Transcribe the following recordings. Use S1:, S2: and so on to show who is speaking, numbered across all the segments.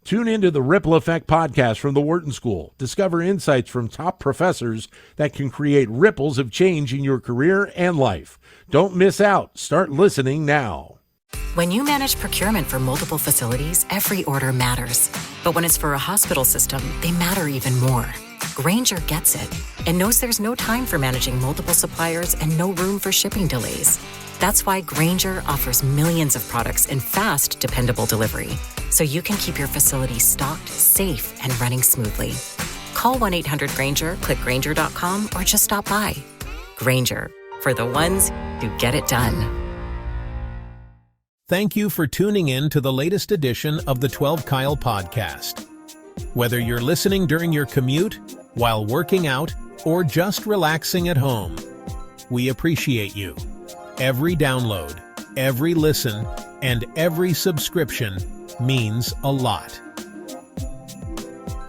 S1: Tune into the Ripple Effect podcast from the Wharton School. Discover insights from top professors that can create ripples of change in your career and life. Don't miss out. Start listening now.
S2: When you manage procurement for multiple facilities, every order matters. But when it's for a hospital system, they matter even more. Grainger gets it and knows there's no time for managing multiple suppliers and no room for shipping delays. That's why Grainger offers millions of products in fast, dependable delivery, so you can keep your facility stocked, safe, and running smoothly. Call 1-800-GRAINGER, click Grainger.com, or just stop by. Grainger, for the ones who get it done.
S3: Thank you for tuning in to the latest edition of the 12 Kyle podcast. Whether you're listening during your commute, while working out, or just relaxing at home, we appreciate you. Every download, every listen, and every subscription means a lot.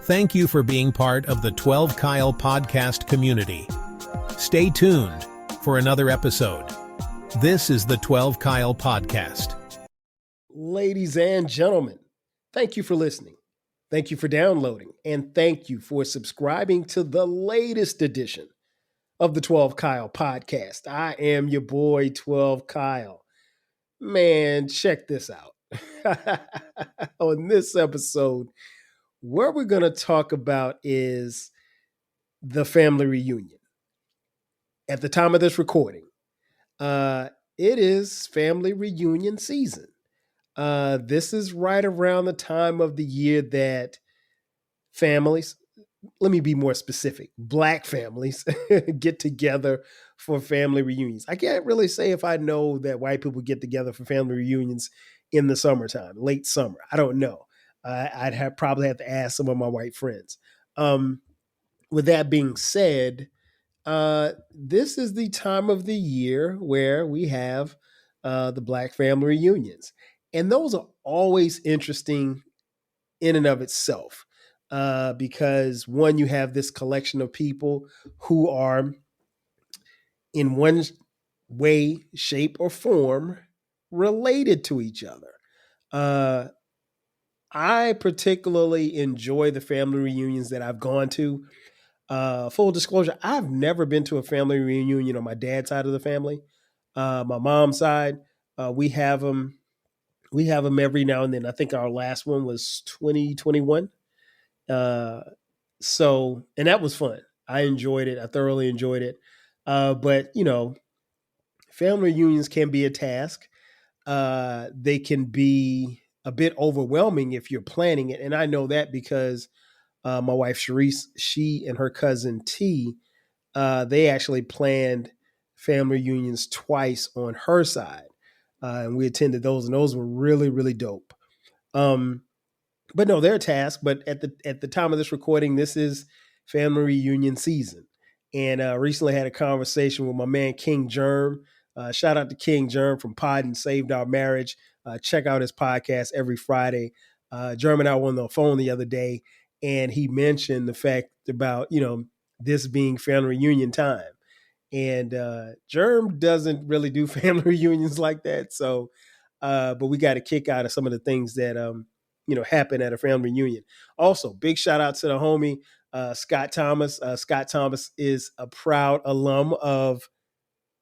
S3: Thank you for being part of the 12 Kyle podcast community. Stay tuned for another episode. This is the 12 Kyle podcast.
S4: Ladies and gentlemen, thank you for listening. Thank you for downloading, and thank you for subscribing to the latest edition of the 12 Kyle podcast. I am your boy, 12 Kyle. Man, check this out. On this episode, what we're going to talk about is the family reunion. At the time of this recording, it is family reunion season. This is right around the time of the year that families, let me be more specific, Black families get together for family reunions. I can't really say if I know that white people get together for family reunions in the summertime, late summer. I don't know. I'd probably have to ask some of my white friends. With that being said, this is the time of the year where we have the Black family reunions. And those are always interesting in and of itself. Because one, you have this collection of people who are in one way, shape, or form related to each other. I particularly enjoy the family reunions that I've gone to. Full disclosure, I've never been to a family reunion on my dad's side of the family. My mom's side, we have them every now and then. I think our last one was 2021. And that was fun. I enjoyed it. I thoroughly enjoyed it. But family reunions can be a task. They can be a bit overwhelming if you're planning it. And I know that because my wife, Sharice, she and her cousin T, they actually planned family reunions twice on her side. And we attended those, and those were really, really dope. But no, they're a task. But at the time of this recording, this is family reunion season. And recently had a conversation with my man, King Germ. Shout out to King Germ from Pod and Saved Our Marriage. Check out his podcast every Friday. Germ and I were on the phone the other day, and he mentioned the fact about, this being family reunion time. And Germ doesn't really do family reunions like that. So, but we got a kick out of some of the things that, happen at a family reunion. Also, big shout out to the homie, Scott Thomas. Scott Thomas is a proud alum of,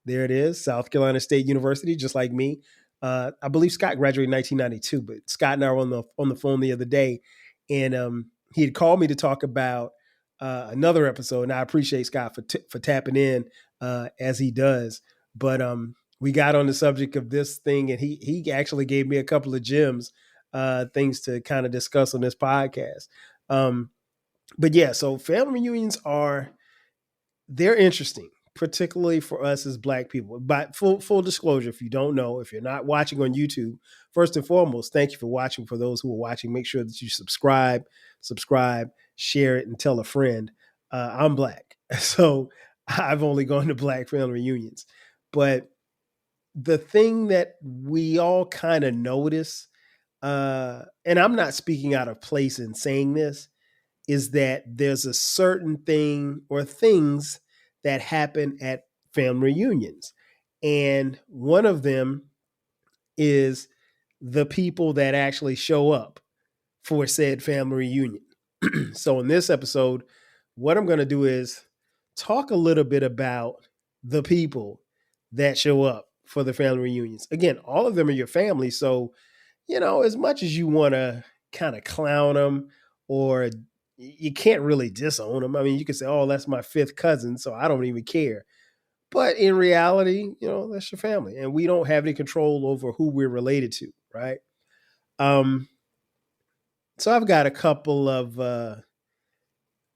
S4: there it is, South Carolina State University, just like me. I believe Scott graduated in 1992, but Scott and I were on the phone the other day, and he had called me to talk about another episode, and I appreciate Scott for tapping in as he does. But we got on the subject of this thing, and he actually gave me a couple of gems, things to kind of discuss on this podcast. But yeah, so family reunions they're interesting, particularly for us as Black people. But full disclosure, if you don't know, if you're not watching on YouTube, first and foremost, thank you for watching. For those who are watching, make sure that you subscribe, share it, and tell a friend. I'm Black, so I've only gone to Black family reunions. But the thing that we all kind of notice, and I'm not speaking out of place in saying this, is that there's a certain thing or things that happen at family reunions. And one of them is the people that actually show up for said family reunion. So in this episode, what I'm going to do is talk a little bit about the people that show up for the family reunions. Again, all of them are your family. So, as much as you want to kind of clown them, or you can't really disown them. I mean, you can say, oh, that's my fifth cousin, so I don't even care. But in reality, that's your family. And we don't have any control over who we're related to, right? So I've got a couple of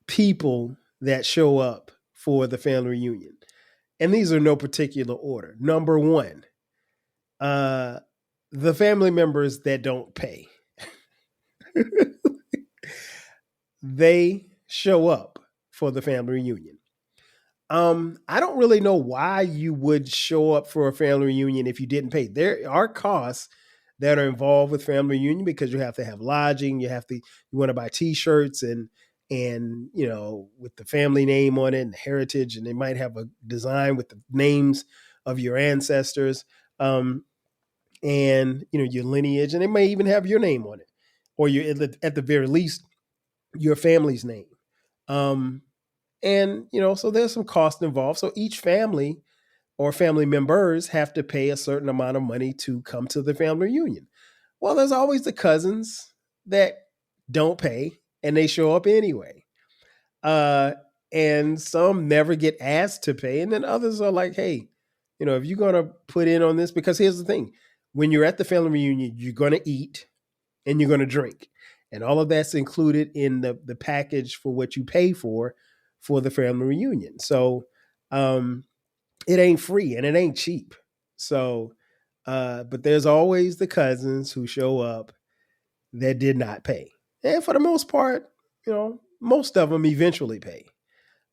S4: people that show up for the family reunion. And these are no particular order. Number one, the family members that don't pay. They show up for the family reunion. I don't really know why you would show up for a family reunion if you didn't pay. There are costs that are involved with family reunion because you have to have lodging, you want to buy T-shirts and with the family name on it and heritage, and they might have a design with the names of your ancestors, and your lineage, and they may even have your name on it, or at the very least your family's name. So there's some cost involved. So each family or family members have to pay a certain amount of money to come to the family reunion. Well, there's always the cousins that don't pay and they show up anyway. And some never get asked to pay. And then others are like, hey, if you're going to put in on this, because here's the thing, when you're at the family reunion, you're going to eat and you're going to drink. And all of that's included in the package for what you pay for the family reunion. So it ain't free and it ain't cheap. So, but there's always the cousins who show up that did not pay. And for the most part, most of them eventually pay.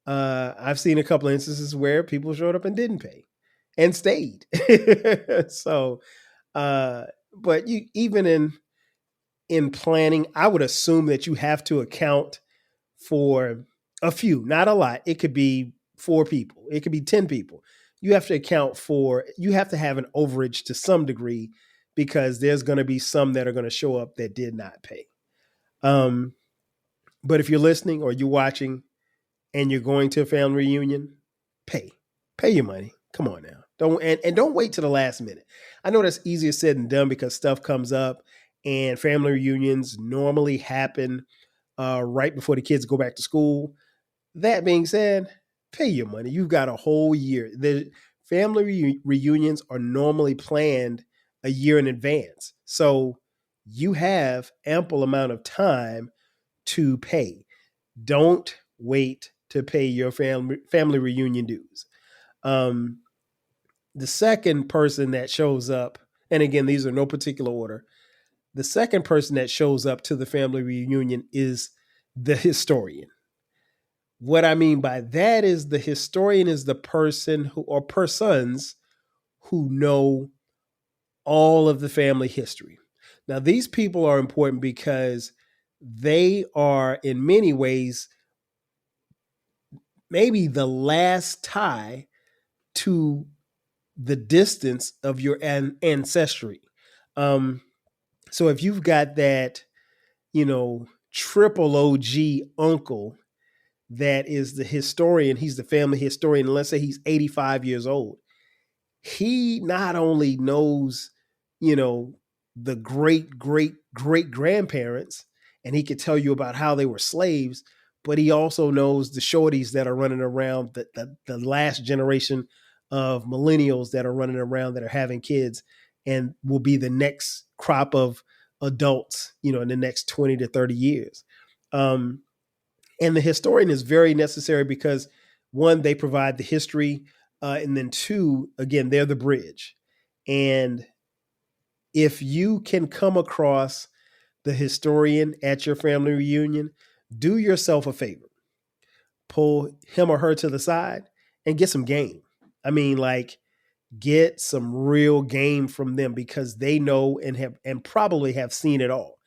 S4: I've seen a couple of instances where people showed up and didn't pay and stayed. So, but even in planning, I would assume that you have to account for a few, not a lot. It could be 4 people. It could be 10 people. You have to you have to have an overage to some degree because there's going to be some that are going to show up that did not pay. But if you're listening or you're watching and you're going to a family reunion, pay your money. Come on now. Don't wait till the last minute. I know that's easier said than done because stuff comes up, and family reunions normally happen right before the kids go back to school. That being said, pay your money. You've got a whole year. The family reunions are normally planned a year in advance. So you have ample amount of time to pay. Don't wait to pay your family reunion dues. The second person that shows up, and again, these are no particular order, the second person that shows up to the family reunion is the historian. What I mean by that is the historian is the person or persons who know all of the family history. Now, these people are important because they are in many ways maybe the last tie to the distance of your ancestry. So if you've got that, triple OG uncle that is the historian, he's the family historian, and let's say he's 85 years old, he not only knows, the great, great, great grandparents, and he could tell you about how they were slaves, but he also knows the shorties that are running around, the last generation of millennials that are running around that are having kids and will be the next crop of adults, in the next 20 to 30 years. And the historian is very necessary because 1, they provide the history, and then 2, again, they're the bridge. And if you can come across the historian at your family reunion, do yourself a favor. Pull him or her to the side and get some game. I mean, get some real game from them because they know and probably have seen it all.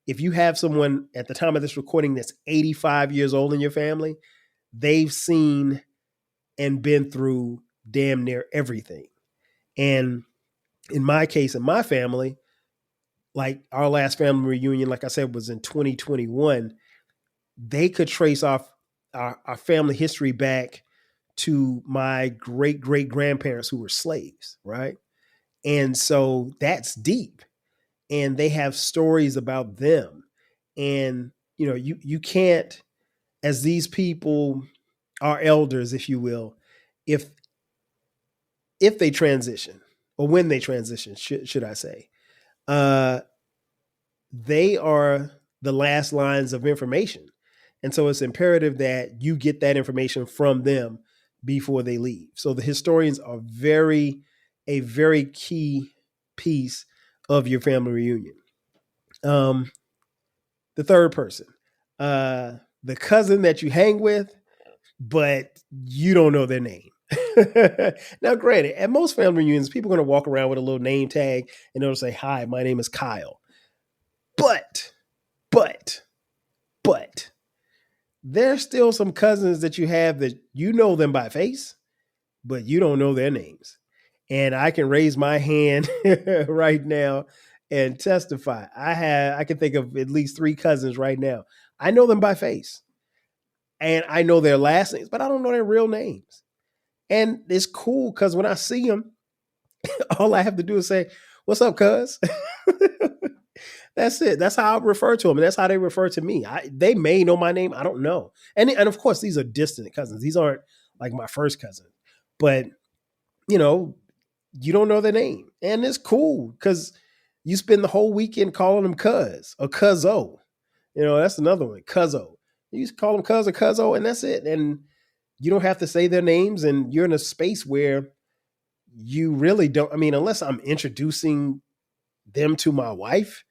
S4: If you have someone at the time of this recording that's 85 years old in your family, they've seen and been through damn near everything. And in my case, in my family, like our last family reunion, like I said, was in 2021. They could trace our family history back to my great great grandparents who were slaves, right? And so that's deep. And they have stories about them. And you can't, as these people are elders, if you will, if they transition, or when they transition, should I say, uh, they are the last lines of information. And so it's imperative that you get that information from them before they leave. So the historians are a very key piece of your family reunion. The third person, the cousin that you hang with, but you don't know their name. Now, granted, at most family reunions, people are going to walk around with a little name tag and they'll say, "Hi, my name is Kyle." But, but, but, there's still some cousins that you have that you know them by face, but you don't know their names. And I can raise my hand right now and testify. I can think of at least 3 cousins right now. I know them by face and I know their last names, but I don't know their real names. And it's cool because when I see them, all I have to do is say, "What's up, cuz?" That's it. That's how I refer to them. And that's how they refer to me. They may know my name. I don't know. And of course, these are distant cousins. These aren't like my first cousin. But, you don't know their name. And it's cool because you spend the whole weekend calling them cuz or cuzzo. That's another one, cuzzo. You just call them cuz or cuzzo, and that's it. And you don't have to say their names. And you're in a space where you really don't. I mean, unless I'm introducing them to my wife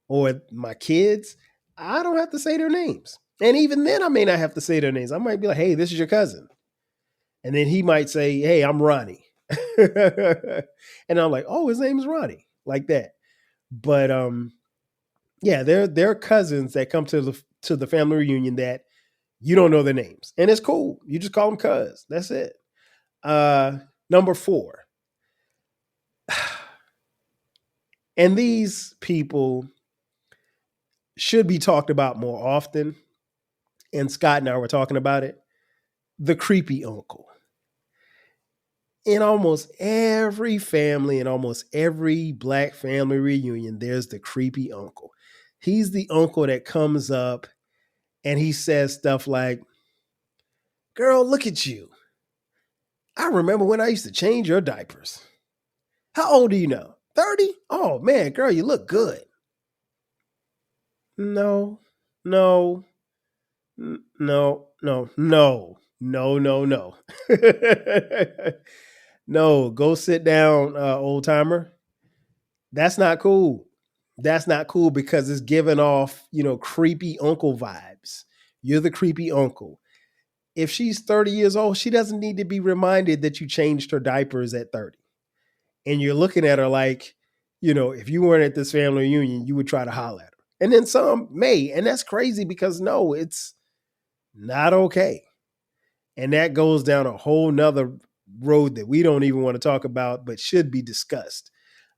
S4: or my kids, I don't have to say their names. And even then, I may not have to say their names. I might be like, "Hey, this is your cousin." And then he might say, "Hey, I'm Ronnie." And I'm like, "Oh, his name is Ronnie," like that. But yeah, there are cousins that come to the family reunion that you don't know their names. And it's cool. You just call them cuz. That's it. Number 4. And these people should be talked about more often. And Scott and I were talking about it. The creepy uncle. In almost every family, in almost every Black family reunion, there's the creepy uncle. He's the uncle that comes up and he says stuff like, "Girl, look at you. I remember when I used to change your diapers. How old are you now? 30? Oh man, girl, you look good." No, no, no, no, no, no, no, no. No, go sit down, old timer. That's not cool. That's not cool because it's giving off, creepy uncle vibes. You're the creepy uncle. If she's 30 years old, she doesn't need to be reminded that you changed her diapers at 30. And you're looking at her like, if you weren't at this family reunion, you would try to holler at her. And then some may. And that's crazy because no, it's not okay. And that goes down a whole nother road that we don't even want to talk about, but should be discussed.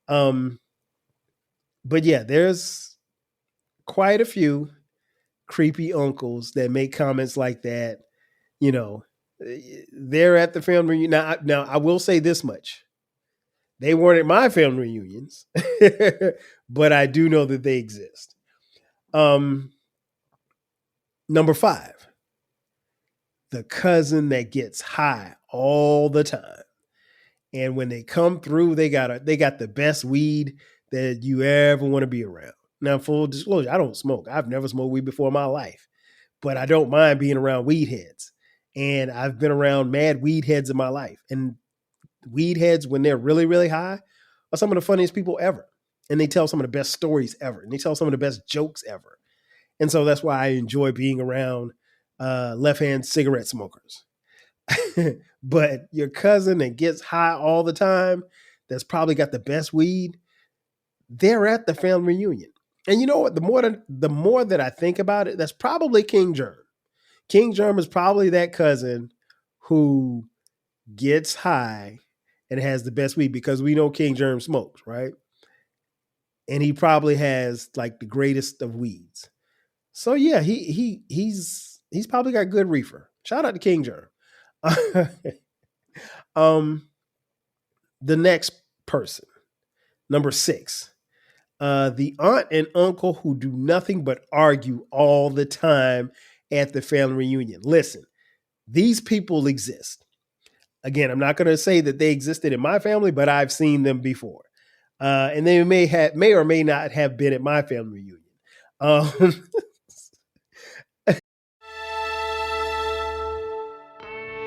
S4: But yeah, there's quite a few creepy uncles that make comments like that. They're at the family reunion. Now, I will say this much. They weren't at my family reunions, but I do know that they exist. Number 5, the cousin that gets high all the time. And when they come through, they got the best weed that you ever want to be around. Now, full disclosure, I don't smoke. I've never smoked weed before in my life, but I don't mind being around weed heads. And I've been around mad weed heads in my life. And weed heads, when they're really, really high, are some of the funniest people ever. And they tell some of the best stories ever. And they tell some of the best jokes ever. And so that's why I enjoy being around left-hand cigarette smokers. But your cousin that gets high all the time, that's probably got the best weed, they're at the family reunion. And you know what? The more that I think about it, that's probably King Germ. King Germ is probably that cousin who gets high and has the best weed because we know King Germ smokes, right? and he probably has like the greatest of weeds. So yeah, he's probably got good reefer. Shout out to King Germ. The next person, number 6, the aunt and uncle who do nothing but argue all the time at the family reunion. Listen, these people exist. Again, I'm not going to say that they existed in my family, but I've seen them before. And they may or may not have been at my family reunion.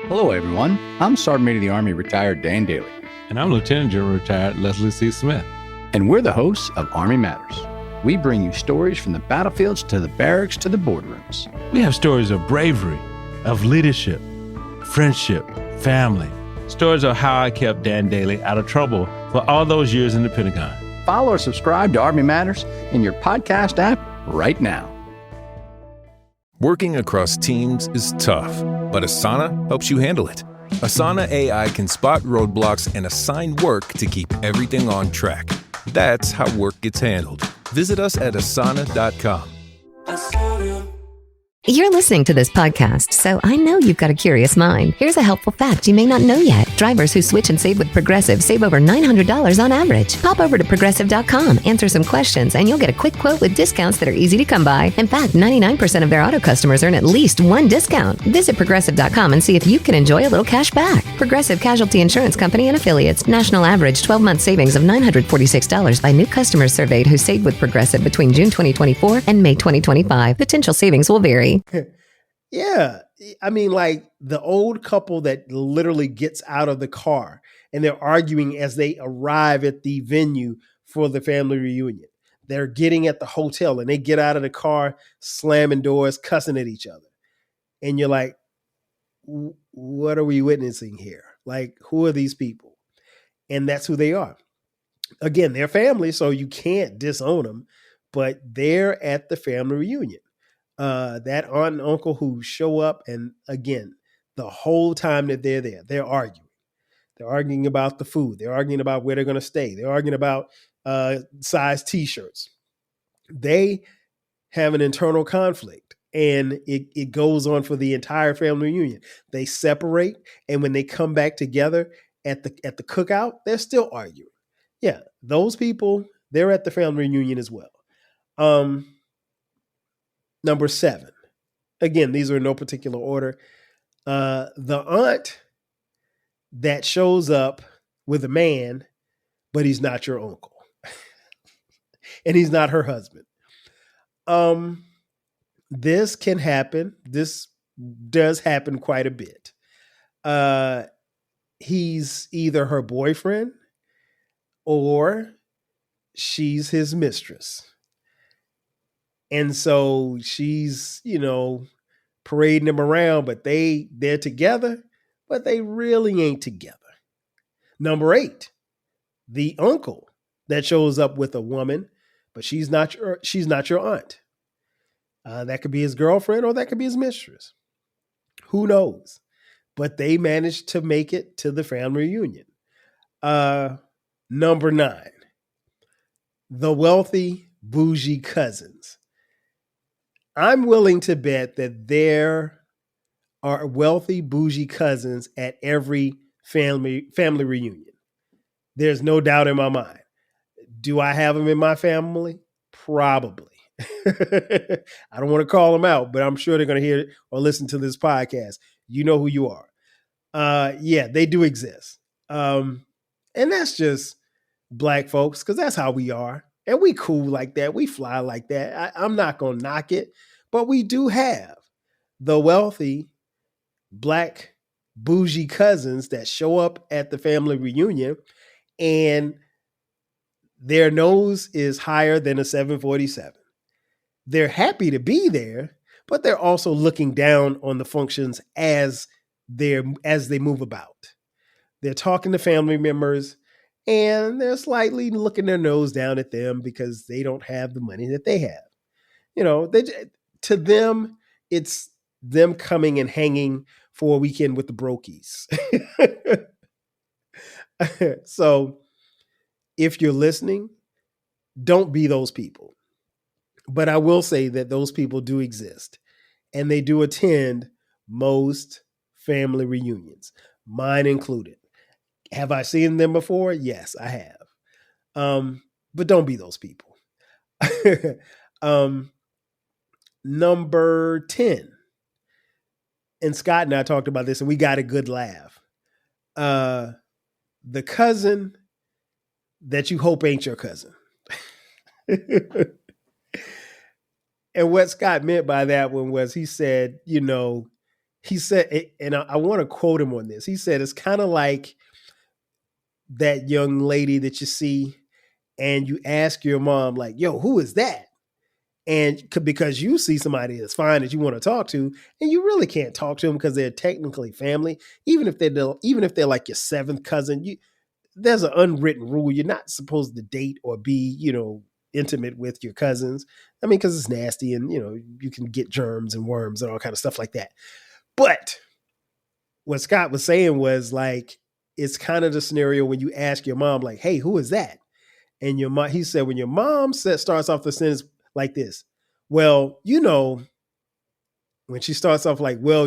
S5: Hello, everyone. I'm Sergeant Major of the Army retired Dan Daly,
S6: And I'm Lieutenant General retired Leslie C. Smith.
S5: and we're the hosts of Army Matters. We bring you stories from the battlefields to the barracks to the boardrooms.
S6: We have stories of bravery, of leadership, friendship, family. Stories of how I kept Dan Daly out of trouble for all those years in the Pentagon.
S5: Follow or subscribe to Army Matters in your podcast app right now.
S7: Working across teams is tough, but Asana helps you handle it. Asana AI can spot roadblocks and assign work to keep everything on track. That's how work gets handled. Visit us at asana.com.
S8: You're listening to this podcast, so I know you've got a curious mind. Here's a helpful fact you may not know yet. Drivers who switch and save with Progressive save over $900 on average. Pop over to Progressive.com, answer some questions, and you'll get a quick quote with discounts that are easy to come by. In fact, 99% of their auto customers earn at least one discount. Visit Progressive.com and see if you can enjoy a little cash back. Progressive Casualty Insurance Company and Affiliates. National average 12-month savings of $946 by new customers surveyed who saved with Progressive between June 2024 and May 2025. Potential savings will vary.
S4: Yeah. I mean, like the old couple that literally gets out of the car and they're arguing as they arrive at the venue for the family reunion. They're getting at the hotel and they get out of the car, slamming doors, cussing at each other. And you're like, what are we witnessing here? Like, who are these people? And that's who they are. Again, they're family, so you can't disown them, but they're at the family reunion. That aunt and uncle who show up, and again, the whole time that they're there, they're arguing. They're arguing about the food. They're arguing about where they're going to stay. They're arguing about size T-shirts. They have an internal conflict, and it goes on for the entire family reunion. They separate, and when they come back together at the cookout, they're still arguing. Yeah, those people, they're at the family reunion as well. Number 7. Again, these are in no particular order. The aunt that shows up with a man, but he's not your uncle. And he's not her husband. This can happen. This does happen quite a bit. He's either her boyfriend or she's his mistress. And so she's, parading them around, but they're together, but they really ain't together. Number 8, the uncle that shows up with a woman, but she's not your aunt. That could be his girlfriend or that could be his mistress. Who knows? But they managed to make it to the family reunion. Number 9, the wealthy, bougie cousins. I'm willing to bet that there are wealthy, bougie cousins at every family reunion. There's no doubt in my mind. Do I have them in my family? Probably. I don't want to call them out, but I'm sure they're going to hear or listen to this podcast. You know who you are. Yeah, they do exist. And that's just Black folks, because that's how we are. And we cool like that. We fly like that. I'm not going to knock it. But we do have the wealthy Black bougie cousins that show up at the family reunion and their nose is higher than a 747. They're happy to be there, but they're also looking down on the functions as they move about. They're talking to family members and they're slightly looking their nose down at them because they don't have the money that they have. To them, it's them coming and hanging for a weekend with the brokies. So if you're listening, don't be those people. But I will say that those people do exist, and they do attend most family reunions, mine included. Have I seen them before? Yes, I have. But don't be those people. Number 10. And Scott and I talked about this, and we got a good laugh. The cousin that you hope ain't your cousin. And what Scott meant by that one was he said, and I want to quote him on this. He said, it's kind of like that young lady that you see and you ask your mom, like, yo, who is that? And because you see somebody that's fine that you want to talk to, and you really can't talk to them because they're technically family, even if they're like your seventh cousin, there's an unwritten rule. You're not supposed to date or be, intimate with your cousins. I mean, because it's nasty and, you can get germs and worms and all kind of stuff like that. But what Scott was saying was like, it's kind of the scenario when you ask your mom, like, hey, who is that? And your mom, he said, when your mom starts off the sentence like this, well, when she starts off like, well,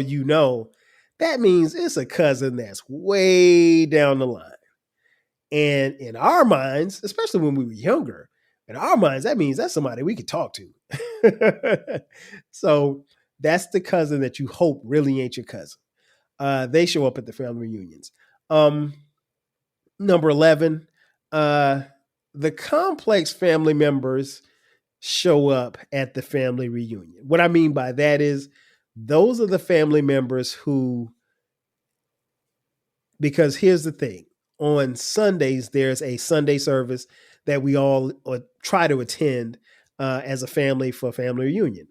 S4: that means it's a cousin that's way down the line. And in our minds, especially when we were younger, in our minds, that means that's somebody we could talk to. So that's the cousin that you hope really ain't your cousin. They show up at the family reunions. Number 11, the complex family members show up at the family reunion. What I mean by that is those are the family members who, because here's the thing, on Sundays, there's a Sunday service that we all try to attend as a family for family reunion.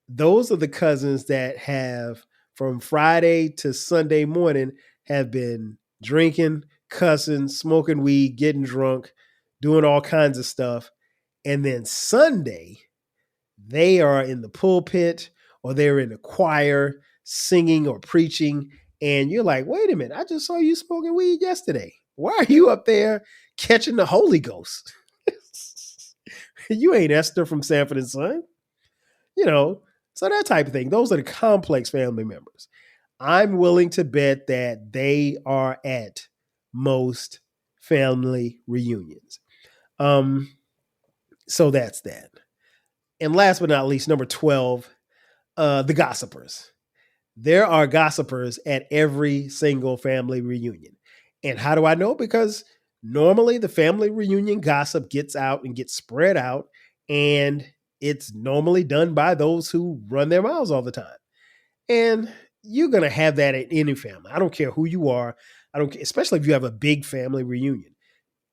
S4: Those are the cousins that have, from Friday to Sunday morning, have been drinking, cussing, smoking weed, getting drunk, doing all kinds of stuff. And then Sunday, they are in the pulpit or they're in the choir singing or preaching. And you're like, wait a minute, I just saw you smoking weed yesterday. Why are you up there catching the Holy Ghost? You ain't Esther from Sanford and Son. So that type of thing. Those are the complex family members. I'm willing to bet that they are at most family reunions. So that's that. And last but not least, number 12, the gossipers. There are gossipers at every single family reunion. And how do I know? Because normally the family reunion gossip gets out and gets spread out, and it's normally done by those who run their mouths all the time. And you're going to have that at any family. I don't care who you are. I don't care, especially if you have a big family reunion.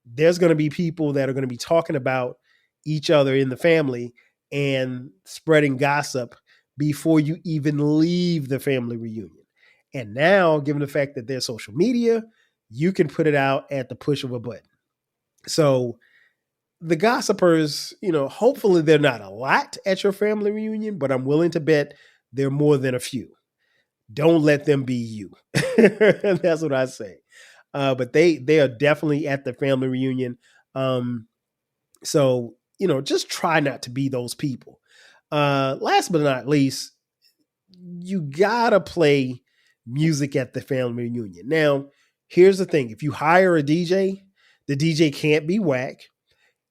S4: There's going to be people that are going to be talking about each other in the family and spreading gossip before you even leave the family reunion. And now, given the fact that there's social media, you can put it out at the push of a button. So the gossipers, hopefully they're not a lot at your family reunion, but I'm willing to bet they're more than a few. Don't let them be you. That's what I say. But they are definitely at the family reunion. So, just try not to be those people. Last but not least, you gotta play music at the family reunion. Now, here's the thing. If you hire a DJ, the DJ can't be whack,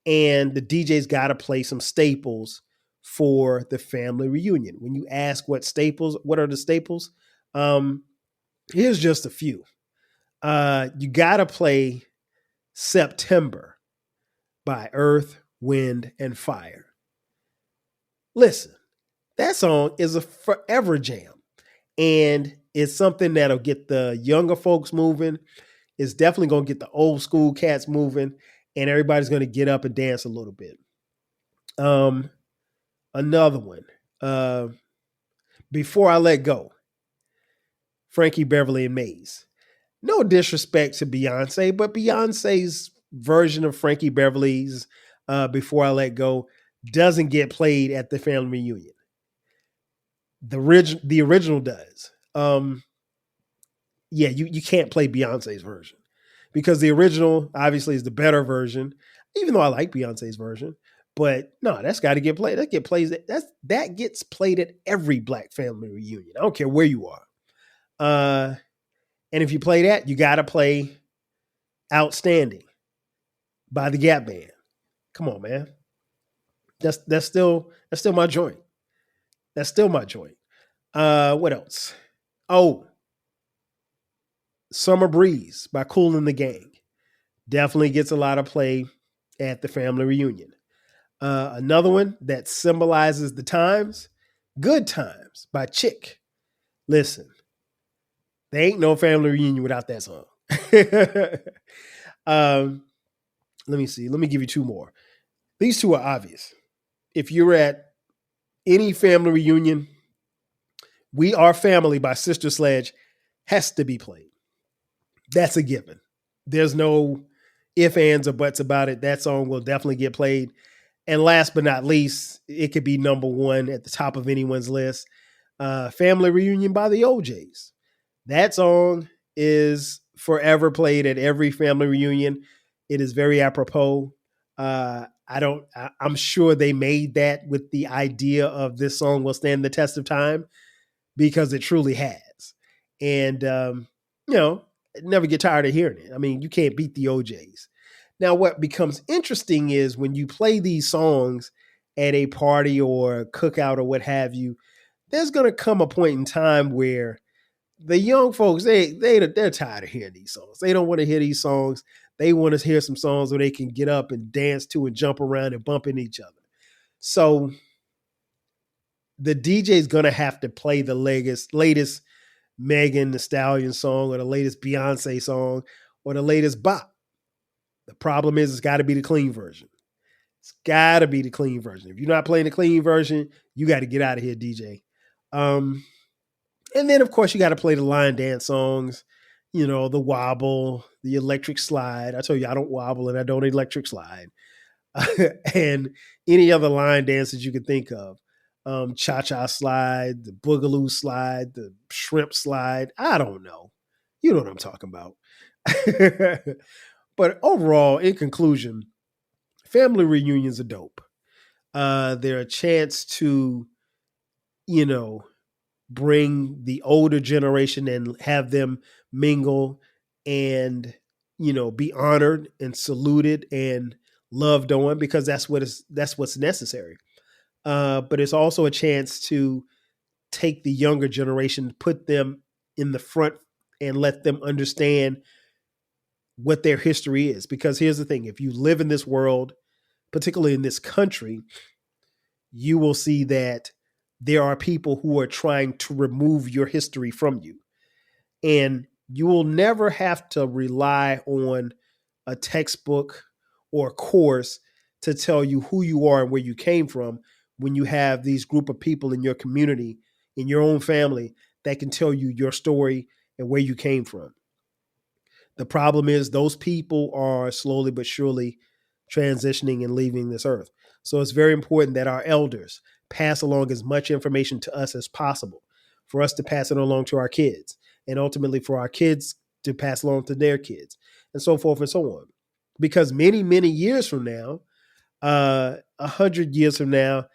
S4: and the DJ's got to play some staples for the family reunion. When you ask what are the staples? Here's just a few. You got to play September by Earth, Wind, and Fire. Listen, that song is a forever jam, and it's something that'll get the younger folks moving. It's definitely going to get the old school cats moving, and everybody's going to get up and dance a little bit. Another one, Before I Let Go, Frankie Beverly and Maze. No disrespect to Beyonce, but Beyonce's version of Frankie Beverly's Before I Let Go doesn't get played at the family reunion. The original does. You can't play Beyonce's version because the original obviously is the better version. even though I like Beyonce's version. But no, that's got to get played. That gets played at every Black family reunion. I don't care where you are. And if you play that, you got to play Outstanding by the Gap Band. Come on, man. That's still my joint. That's still my joint. What else? Oh, Summer Breeze by Kool and the Gang. Definitely gets a lot of play at the family reunion. Another one that symbolizes the times, Good Times by Chick. Listen, there ain't no family reunion without that song. Let me see. Let me give you two more. These two are obvious. If you're at any family reunion, We Are Family by Sister Sledge has to be played. That's a given. There's no ifs, ands, or buts about it. That song will definitely get played. And last but not least, it could be number one at the top of anyone's list. Family Reunion by the OJs. That song is forever played at every family reunion. It is very apropos. I'm sure they made that with the idea of this song will stand the test of time, because it truly has. And, never get tired of hearing it. I mean, you can't beat the OJs. Now, what becomes interesting is when you play these songs at a party or a cookout or what have you, there's going to come a point in time where the young folks, they're tired of hearing these songs. They don't want to hear these songs. They want to hear some songs where they can get up and dance to and jump around and bump into each other. So the DJ is going to have to play the latest Megan Thee Stallion song or the latest Beyonce song or the latest bop. The problem is it's got to be the clean version. It's got to be the clean version. If you're not playing the clean version, you got to get out of here, DJ. And then, of course, you got to play the line dance songs, the wobble, the electric slide. I told you I don't wobble and I don't electric slide. And any other line dances you can think of. Cha-cha slide, the boogaloo slide, the shrimp slide. I don't know. You know what I'm talking about. But overall, in conclusion, family reunions are dope. They're a chance to, bring the older generation and have them mingle and, be honored and saluted and loved on, because that's what's necessary. But it's also a chance to take the younger generation, put them in the front and let them understand what their history is. Because here's the thing, if you live in this world, particularly in this country, you will see that there are people who are trying to remove your history from you. And you will never have to rely on a textbook or a course to tell you who you are and where you came from, when you have these group of people in your community, in your own family, that can tell you your story and where you came from. The problem is those people are slowly but surely transitioning and leaving this earth. So it's very important that our elders pass along as much information to us as possible, for us to pass it along to our kids, and ultimately for our kids to pass along to their kids, and so forth and so on. Because many, many years from now, 100 years from now,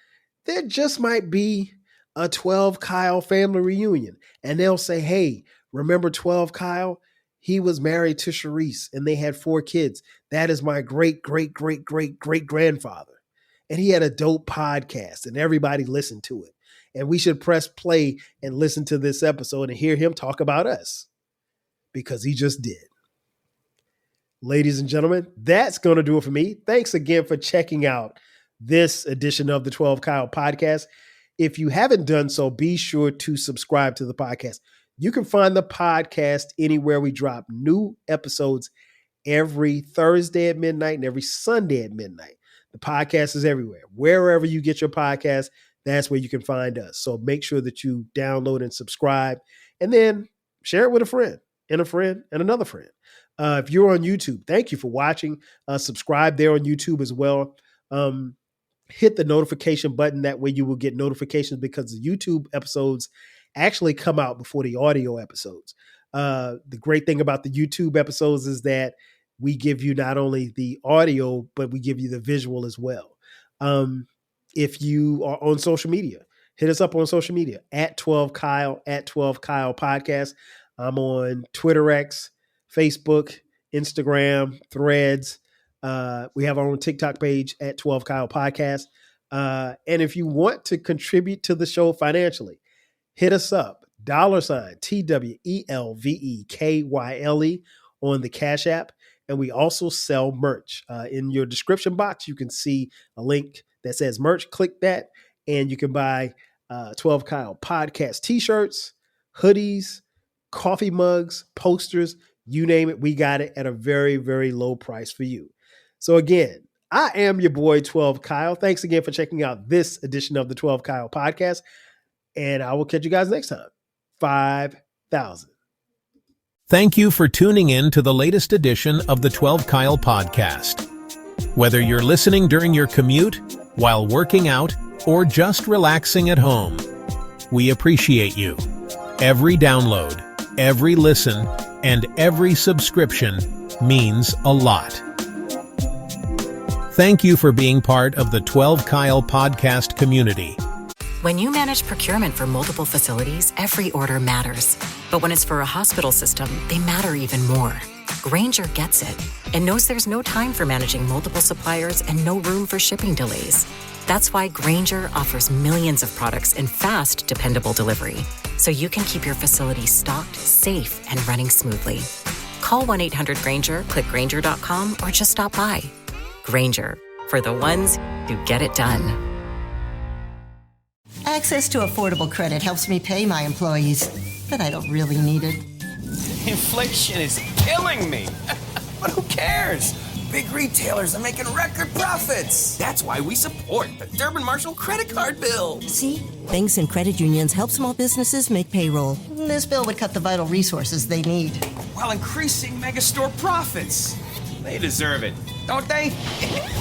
S4: there just might be a 12 Kyle family reunion. And they'll say, hey, remember 12 Kyle? He was married to Sharice and they had 4 kids. That is my great, great, great, great, great grandfather. And he had a dope podcast and everybody listened to it. And we should press play and listen to this episode and hear him talk about us, because he just did. Ladies and gentlemen, that's going to do it for me. Thanks again for checking out this edition of the 12 Kyle podcast. If you haven't done so, be sure to subscribe to the podcast. You can find the podcast anywhere we drop new episodes every Thursday at midnight and every Sunday at midnight. The podcast is everywhere. Wherever you get your podcast, that's where you can find us. So make sure that you download and subscribe, and then share it with a friend and another friend. If you're on YouTube, thank you for watching. Subscribe there on YouTube as well. Hit the notification button. That way you will get notifications, because the YouTube episodes actually come out before the audio episodes. The great thing about the YouTube episodes is that we give you not only the audio, but we give you the visual as well. If you are on social media, hit us up on social media at 12Kyle, at 12Kyle Podcast. I'm on Twitter X, Facebook, Instagram, Threads. We have our own TikTok page at 12Kyle Podcast. And if you want to contribute to the show financially, hit us up, $TWELVEKYLE on the Cash App. And we also sell merch. In your description box, you can see a link that says merch. Click that, and you can buy 12 Kyle Podcast t-shirts, hoodies, coffee mugs, posters, you name it. We got it at a very, very low price for you. So again, I am your boy 12 Kyle. Thanks again for checking out this edition of the 12 Kyle Podcast. And I will catch you guys next time. 5,000.
S3: Thank you for tuning in to the latest edition of the 12 Kyle Podcast. Whether you're listening during your commute, while working out, or just relaxing at home, we appreciate you. Every download, every listen, and every subscription means a lot. Thank you for being part of the 12 Kyle Podcast community.
S2: When you manage procurement for multiple facilities, every order matters. But when it's for a hospital system, they matter even more. Grainger gets it and knows there's no time for managing multiple suppliers and no room for shipping delays. That's why Grainger offers millions of products in fast, dependable delivery, so you can keep your facility stocked, safe, and running smoothly. Call 1-800-GRAINGER, click Grainger.com, or just stop by. Grainger, for the ones who get it done.
S9: Access to affordable credit helps me pay my employees, but I don't really need it.
S10: Inflation is killing me. But who cares? Big retailers are making record profits. That's why we support the Durbin Marshall credit card bill.
S9: See? Banks and credit unions help small businesses make payroll. This bill would cut the vital resources they need,
S10: while increasing megastore profits. They deserve it, don't they?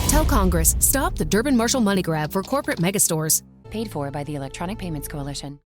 S11: Tell Congress, stop the Durbin Marshall money grab for corporate megastores.
S12: Paid for by the Electronic Payments Coalition.